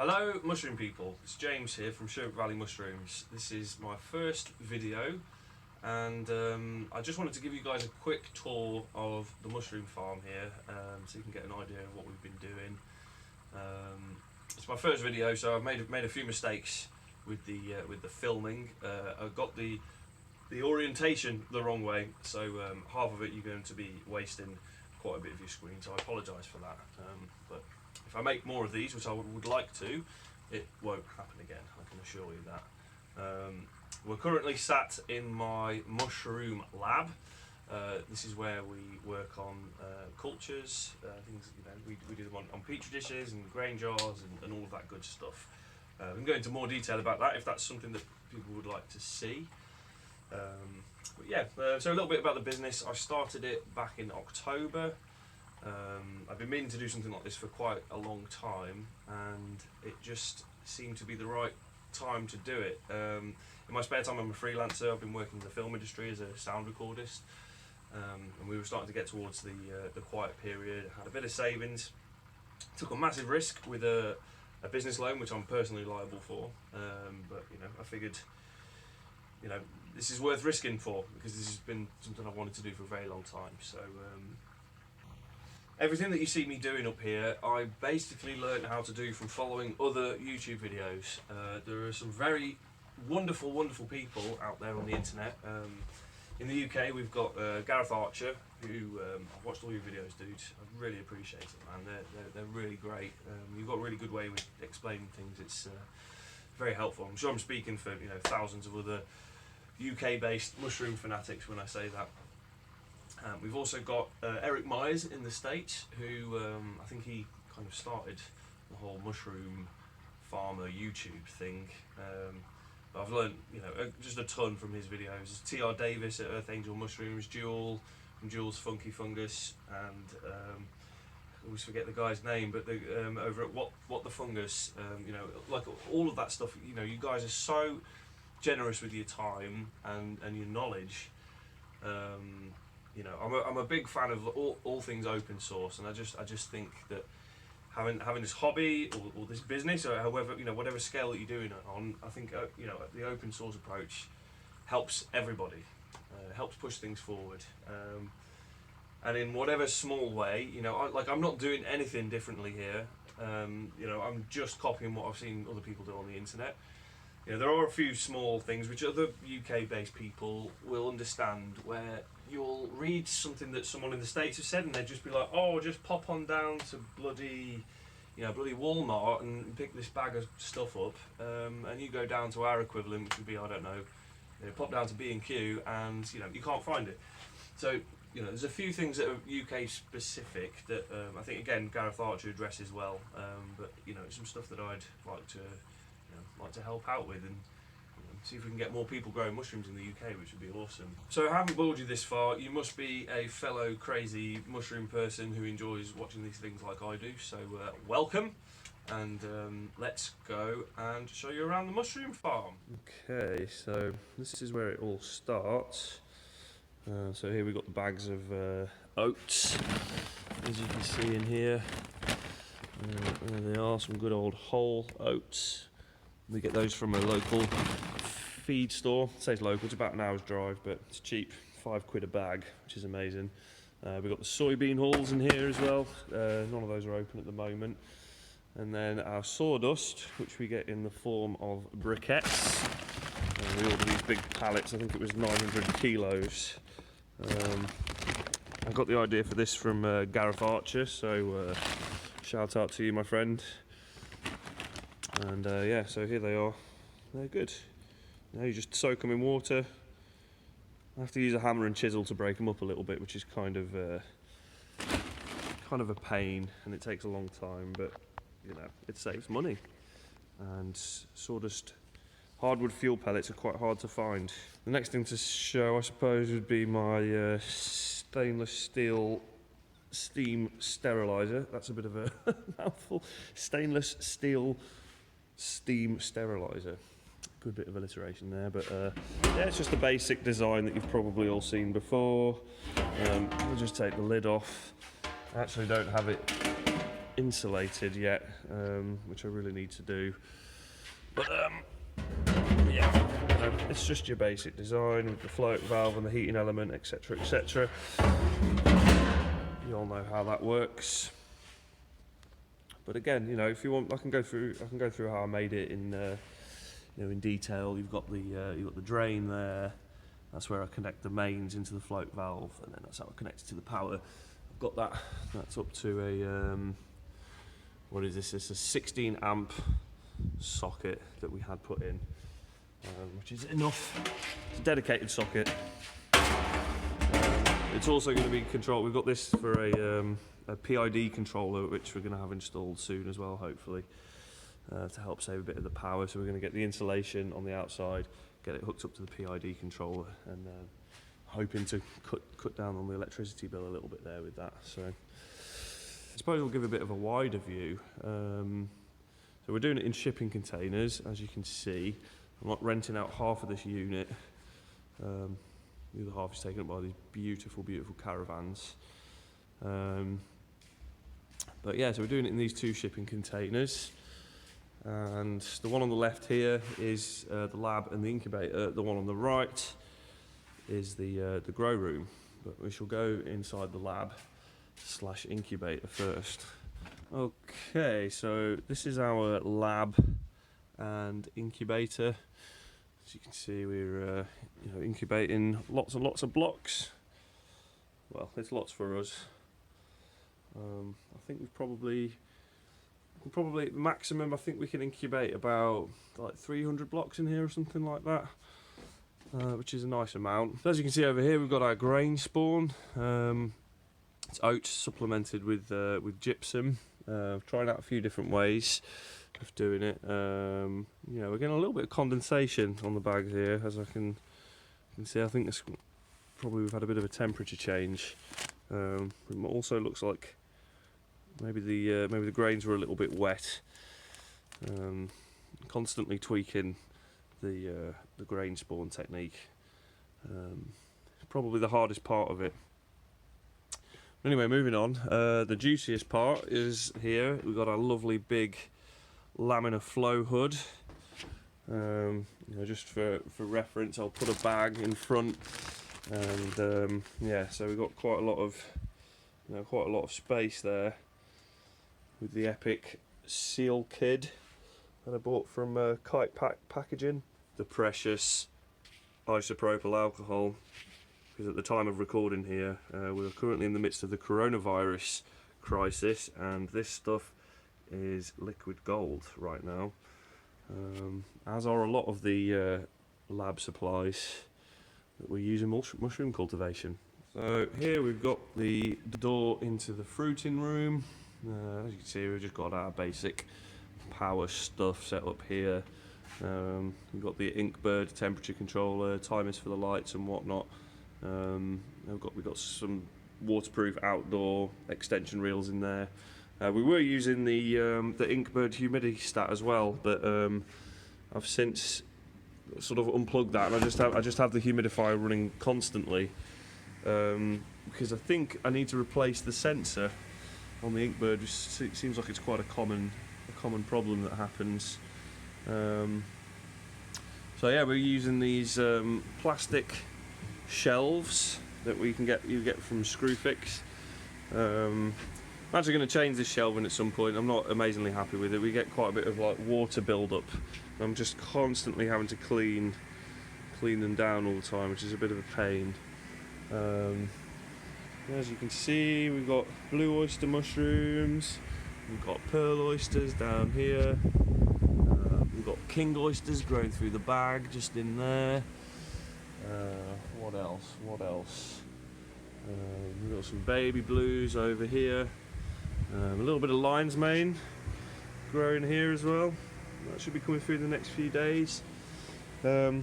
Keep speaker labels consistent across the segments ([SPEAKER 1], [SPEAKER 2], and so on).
[SPEAKER 1] Hello mushroom people, it's James here from Sherbet Valley Mushrooms. This is my first video and I just wanted to give you guys a quick tour of the mushroom farm here so you can get an idea of what we've been doing. It's my first video, so I've made a few mistakes with the filming. I got the orientation the wrong way, so half of it you're going to be wasting quite a bit of your screen, so I apologise for that. But if I make more of these, which I would like to, it won't happen again, I can assure you that. We're currently sat in my mushroom lab. This is where we work on cultures, things, you know, we do them on petri dishes and grain jars and all of that good stuff. We can go into more detail about that if that's something that people would like to see. But yeah, so a little bit about the business. I started it back in October. I've been meaning to do something like this for quite a long time, and it just seemed to be the right time to do it. In my spare time I'm a freelancer. I've been working in the film industry as a sound recordist, and we were starting to get towards the quiet period. Had a bit of savings, took a massive risk with a business loan which I'm personally liable for, but you know, I figured, you know, this is worth risking for, because this has been something I've wanted to do for a very long time. So everything that you see me doing up here, I basically learned how to do from following other YouTube videos. There are some very wonderful people out there on the internet. In the UK we've got Gareth Archer, who I've watched all your videos, dude. I really appreciate it, man. They're really great. You've got a really good way with explaining things. It's very helpful. I'm sure I'm speaking for, you know, thousands of other UK-based mushroom fanatics when I say that. We've also got Eric Myers in the States, who I think he kind of started the whole mushroom farmer YouTube thing. But I've learned, you know, just a ton from his videos. TR Davis at Earth Angel Mushrooms, Jewel from Jewel's Funky Fungus, and I always forget the guy's name, but over at What the Fungus, you know, like all of that stuff. You know, you guys are so generous with your time and your knowledge. You know, I'm a big fan of all things open source, and I just think that having this hobby or this business, or however, you know, whatever scale that you're doing it on, I think you know, the open source approach helps everybody, helps push things forward, and in whatever small way, you know, I'm not doing anything differently here. You know, I'm just copying what I've seen other people do on the internet. You know, there are a few small things which other UK-based people will understand, where you'll read something that someone in the States has said and they'd just be like, oh, just pop on down to bloody Walmart and pick this bag of stuff up, and you go down to our equivalent, which would be, I don't know, you know, pop down to B&Q and, you know, you can't find it. So, you know, there's a few things that are UK specific that I think, again, Gareth Archer addresses well, but, you know, some stuff that I'd like to help out with, and see if we can get more people growing mushrooms in the UK, which would be awesome. So I haven't bored you this far. You must be a fellow crazy mushroom person who enjoys watching these things like I do, so welcome, and let's go and show you around the mushroom farm. Okay, so this is where it all starts. So here we've got the bags of oats, as you can see in here. There they are, some good old whole oats. We get those from a local feed store. It says local, it's about an hour's drive, but it's cheap, £5 a bag, which is amazing. We've got the soybean hulls in here as well. None of those are open at the moment. And then our sawdust, which we get in the form of briquettes. We ordered these big pallets, I think it was 900 kilos. I got the idea for this from Gareth Archer, so shout out to you, my friend. And yeah, so here they are. They're good. Now you just soak them in water. I have to use a hammer and chisel to break them up a little bit, which is kind of a pain, and it takes a long time, but you know, it saves money. And sawdust, hardwood fuel pellets are quite hard to find. The next thing to show, I suppose, would be my stainless steel steam sterilizer. That's a bit of a mouthful. Stainless steel steam sterilizer. Good bit of alliteration there, but yeah, it's just a basic design that you've probably all seen before. We'll just take the lid off. I actually don't have it insulated yet, which I really need to do. But yeah, it's just your basic design with the float valve and the heating element, etc., etc. You all know how that works. But again, you know, if you want, I can go through how I made it in you know, in detail. You've got the drain there. That's where I connect the mains into the float valve, and then that's how I connect it to the power. I've got that. That's up to a what is this? It's a 16 amp socket that we had put in, which is enough. It's a dedicated socket. It's also going to be controlled. We've got this for a PID controller, which we're going to have installed soon as well, hopefully, to help save a bit of the power. So we're going to get the insulation on the outside, get it hooked up to the PID controller, and hoping to cut down on the electricity bill a little bit there with that. So I suppose we'll give a bit of a wider view. So we're doing it in shipping containers, as you can see. I'm not renting out half of this unit. The other half is taken up by these beautiful, beautiful caravans. But yeah, so we're doing it in these 2 shipping containers. And the one on the left here is the lab and the incubator. The one on the right is the grow room. But we shall go inside the lab / incubator first. Okay, so this is our lab and incubator. As you can see, we're you know, incubating lots and lots of blocks. Well, it's lots for us. I think we've probably maximum. I think we can incubate about like 300 blocks in here or something like that, which is a nice amount. So as you can see over here, we've got our grain spawn. It's oats supplemented with gypsum. I've tried out a few different ways of doing it. You know, we're getting a little bit of condensation on the bag here, as I can see. I think this probably we've had a bit of a temperature change. It also looks like maybe the grains were a little bit wet. Constantly tweaking the grain spawn technique. Probably the hardest part of it. Anyway, moving on. The juiciest part is here. We've got our lovely big laminar flow hood. You know, just for reference, I'll put a bag in front, and yeah, so we've got quite a lot of space there with the epic seal kid that I bought from Kite Packaging. The precious isopropyl alcohol, because at the time of recording here, we're currently in the midst of the coronavirus crisis, and this stuff is liquid gold right now, as are a lot of the lab supplies that we use in mushroom cultivation. So here we've got the door into the fruiting room. As you can see, we've just got our basic power stuff set up here. We've got the Inkbird temperature controller, timers for the lights and whatnot. We've got some waterproof outdoor extension reels in there. We were using the Inkbird humidity stat as well, but I've since sort of unplugged that, and I just have the humidifier running constantly, because I think I need to replace the sensor on the Inkbird, which seems like it's quite a common problem that happens. So yeah, we're using these plastic shelves that you get from Screwfix. I'm actually going to change this shelving at some point. I'm not amazingly happy with it. We get quite a bit of like water build up. I'm just constantly having to clean them down all the time, which is a bit of a pain. As you can see, we've got blue oyster mushrooms, we've got pearl oysters down here, we've got king oysters growing through the bag just in there. What else? We've got some baby blues over here, a little bit of lion's mane growing here as well. That should be coming through the next few days. But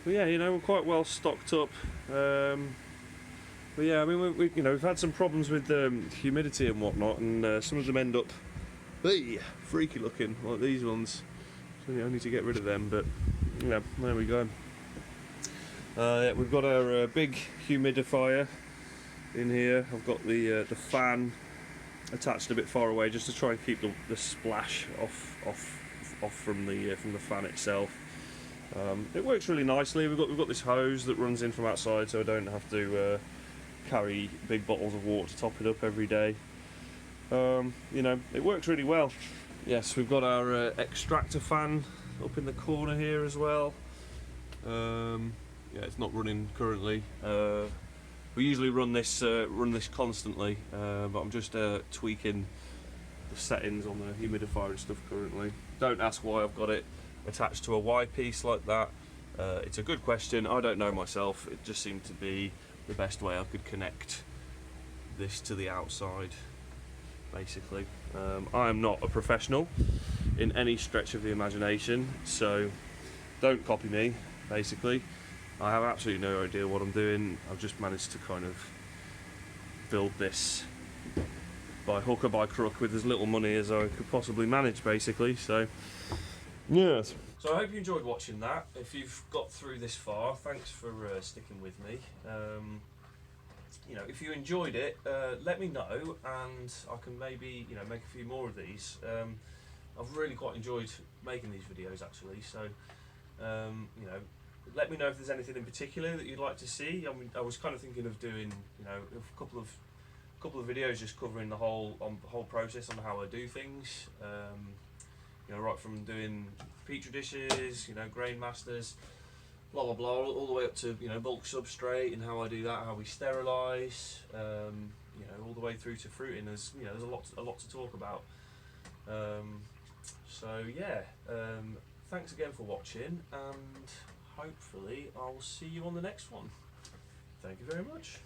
[SPEAKER 1] yeah, you know, we're quite well stocked up. But yeah, I mean, we've had some problems with humidity and whatnot, and some of them end up freaky looking, like these ones. So I need to get rid of them, but yeah, there we go. Yeah, we've got our big humidifier in here. I've got the fan attached a bit far away just to try and keep the splash off from the fan itself. It works really nicely. We've got this hose that runs in from outside, so I don't have to carry big bottles of water to top it up every day. You know, it works really well. Yes, we've got our extractor fan up in the corner here as well. Yeah, it's not running currently. We usually run this constantly, but I'm just tweaking the settings on the humidifier and stuff currently. Don't ask why I've got it attached to a Y piece like that. It's a good question. I don't know myself. It just seemed to be the best way I could connect this to the outside, basically. I am not a professional in any stretch of the imagination, so don't copy me, basically. I have absolutely no idea what I'm doing. I've just managed to kind of build this by hook or by crook with as little money as I could possibly manage, basically. So, yes. So I hope you enjoyed watching that. If you've got through this far, thanks for sticking with me. You know, if you enjoyed it, let me know, and I can maybe, you know, make a few more of these. I've really quite enjoyed making these videos, actually. So, you know, let me know if there's anything in particular that you'd like to see. I mean, I was kind of thinking of doing, you know, a couple of videos just covering the whole process on how I do things. You know, right from doing petri dishes, you know, grain masters, blah blah blah, all the way up to, you know, bulk substrate and how I do that, how we sterilise, you know, all the way through to fruiting. There's, you know, there's a lot to talk about. So yeah, thanks again for watching, and hopefully I'll see you on the next one. Thank you very much.